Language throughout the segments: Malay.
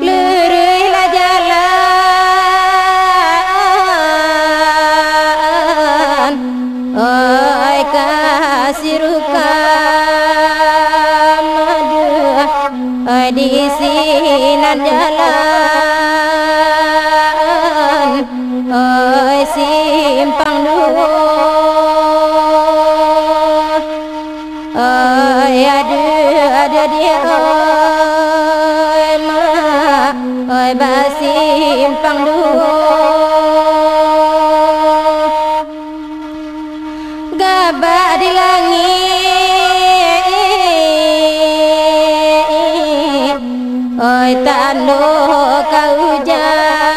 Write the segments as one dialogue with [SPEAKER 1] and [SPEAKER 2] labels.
[SPEAKER 1] Lurihlah jalan, oi kasih rukam aduh, oi di sinan jalan, oi simpang dua, oi ada dia oi mak, oi basimpang dua. Gabak di langit, oi tanduk hujan,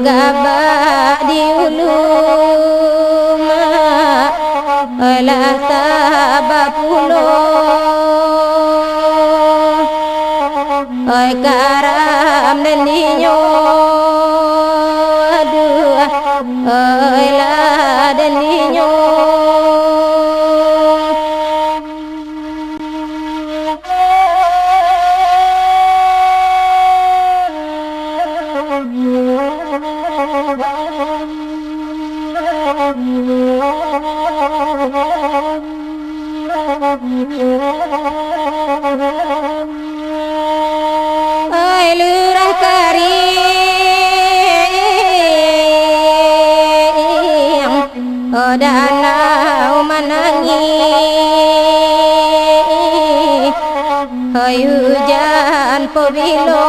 [SPEAKER 1] gabak di ulu mak, oi lah tabah puluh, oi karam dan ninyo. Oi la dan ninyo. Oi lurah kari danau menangis, hujan pobilo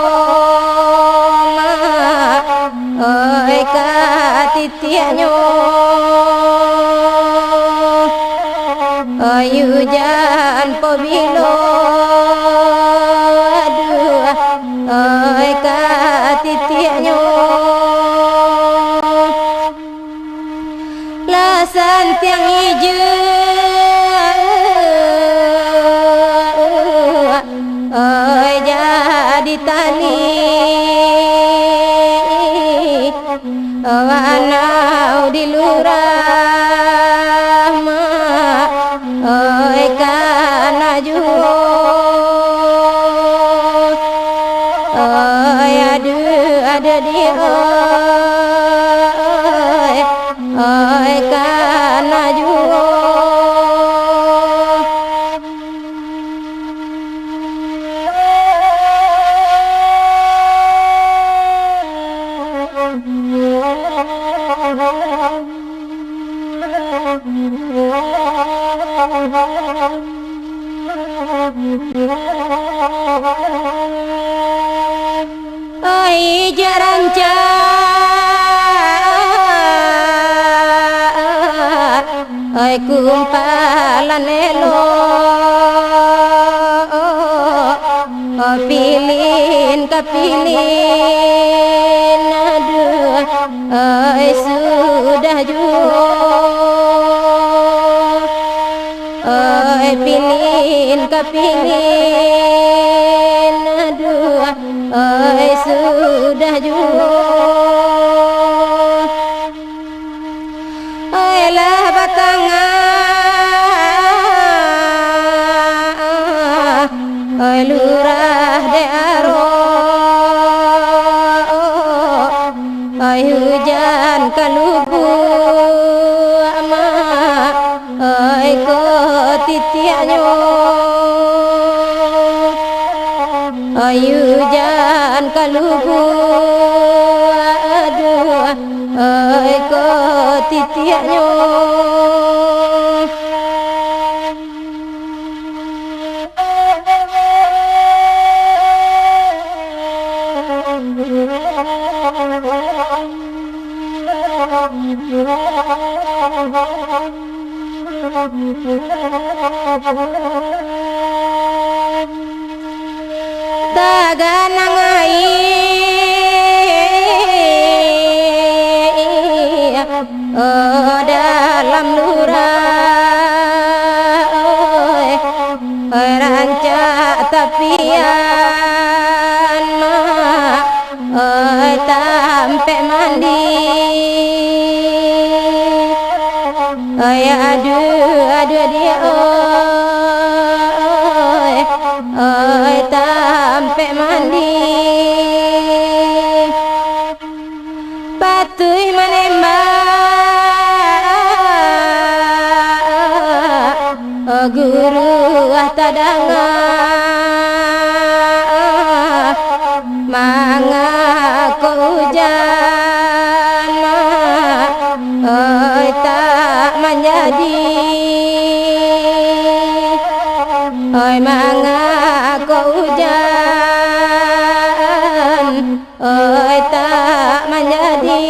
[SPEAKER 1] mak, oi katitianyo, hujan pobilo aduh, oi katitianyo. Lasan tiang hijau, oi jadi tali, wanau di lurah mak, oi kana juo, oi ada di oi kana juo. Oi jaranca, oi kumpalan elo, pilin kapilin aduh, oi sudah juo, oi pilin kapilin aduh, oi sudah juo. Oi lah batangan, oi lurah de aro, oi hujan kalubu mak, oi kotitianyo, oi hujan kalubu aduh, oi kotitianyo. Daganang air, dalam lurah, rancak tapian mak, tampe mandi, oi aduh dia oi tampe mandi batui menembak guru tadanga manga ko hujan oi tak menjadi oi manga ko hujan oi tak menjadi